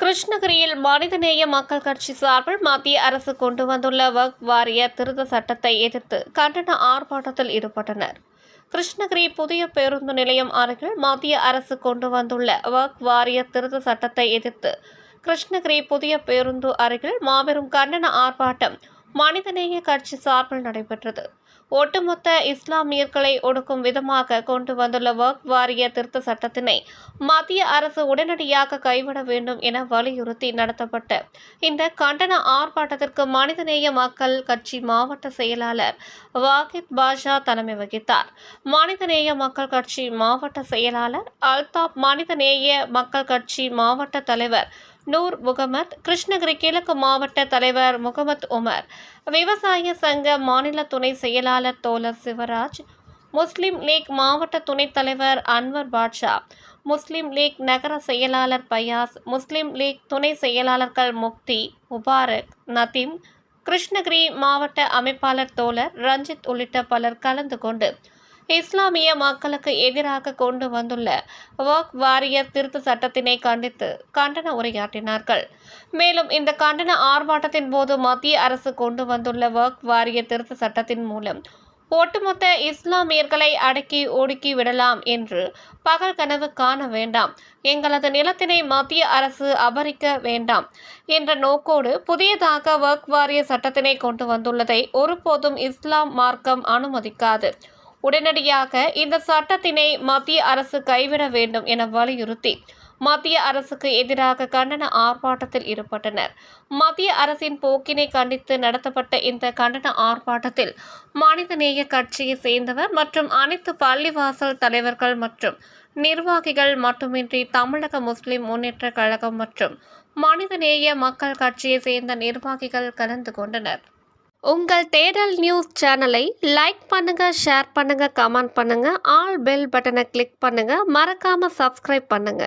கிருஷ்ணகிரியில் மனிதநேய மக்கள் கட்சி சார்பில் மத்திய அரசு கொண்டு வந்துள்ள வக்ஃப் வாரிய திருத்த சட்டத்தை எதிர்த்து கண்டன ஆர்ப்பாட்டத்தில் ஈடுபட்டனர். கிருஷ்ணகிரி புதிய பேருந்து நிலையம் அருகில் மத்திய அரசு கொண்டு வந்துள்ள வக்ஃப் வாரிய திருத்த சட்டத்தை எதிர்த்து கிருஷ்ணகிரி புதிய பேருந்து அருகில் மாபெரும் கண்டன ஆர்ப்பாட்டம் மனிதநேய கட்சி சார்பில் நடைபெற்றது. ஒட்டுமொத்த இஸ்லாமியர்களை ஒடுக்கும் விதமாக கொண்டு வந்துள்ள வக்ஃப் வாரிய திருத்த சட்டத்தினை மத்திய அரசு உடனடியாக கைவிட வேண்டும் என வலியுறுத்தி நடத்தப்பட்ட இந்த கண்டன ஆர்ப்பாட்டத்திற்கு மனிதநேய மக்கள் கட்சி மாவட்ட செயலாளர் வாகித் பாஷா தலைமை வகித்தார். மனிதநேய மக்கள் கட்சி மாவட்ட செயலாளர் அல்தாப், மனிதநேய மக்கள் கட்சி மாவட்ட தலைவர் நூர் முகமது, கிருஷ்ணகிரி கிழக்கு மாவட்ட தலைவர் முகமது உமர், விவசாய சங்க மாநில துணை செயலாளர் தோழர் சிவராஜ், முஸ்லிம் லீக் மாவட்ட துணைத் தலைவர் அன்வர் பாட்ஷா, முஸ்லிம் லீக் நகர செயலாளர் பயாஸ், முஸ்லிம் லீக் துணை செயலாளர்கள் முக்தி, முபாரக், நதீம், கிருஷ்ணகிரி மாவட்ட அமைப்பாளர் தோழர் ரஞ்சித் உள்ளிட்ட பலர் கலந்து கொண்டு இஸ்லாமிய மக்களுக்கு எதிராக கொண்டு வந்துள்ள வக்ஃப் வாரிய திருத்த சட்டத்தினை கண்டித்து கண்டன உரையாற்றினார்கள். மேலும் இந்த கண்டன ஆர்ப்பாட்டத்தின் போது மத்திய அரசு கொண்டு வந்துள்ள வக்ஃப் வாரிய திருத்த சட்டத்தின் மூலம் ஒட்டுமொத்த இஸ்லாமியர்களை அடக்கி ஒடுக்கி விடலாம் என்று பகல் கனவு காண வேண்டாம், எங்களது நிலத்தினை மத்திய அரசு அபகரிக்க வேண்டாம் என்ற நோக்கோடு புதியதாக வக்ஃப் வாரிய சட்டத்தினை கொண்டு வந்துள்ளதை ஒருபோதும் இஸ்லாம் மார்க்கம் அனுமதிக்காது. உடனடியாக இந்த சட்டத்தினை மத்திய அரசு கைவிட வேண்டும் என வலியுறுத்தி மத்திய அரசுக்கு எதிராக கண்டன ஆர்ப்பாட்டத்தில் ஈடுபட்டனர். மத்திய அரசின் போக்கினை கண்டித்து நடத்தப்பட்ட இந்த கண்டன ஆர்ப்பாட்டத்தில் மனிதநேய கட்சியை சேர்ந்தவர் மற்றும் அனைத்து பள்ளிவாசல் தலைவர்கள் மற்றும் நிர்வாகிகள் மட்டுமின்றி தமிழக முஸ்லிம் முன்னேற்ற கழகம் மற்றும் மனிதநேய மக்கள் கட்சியை சேர்ந்த நிர்வாகிகள் கலந்து கொண்டனர். உங்கள் தேடல் நியூஸ் சேனலை லைக் பண்ணுங்க, ஷேர் பண்ணுங்க, கமெண்ட் பண்ணுங்க, ஆல் பெல் பட்டனை கிளிக் பண்ணுங்க, மறக்காம சப்ஸ்கிரைப் பண்ணுங்க.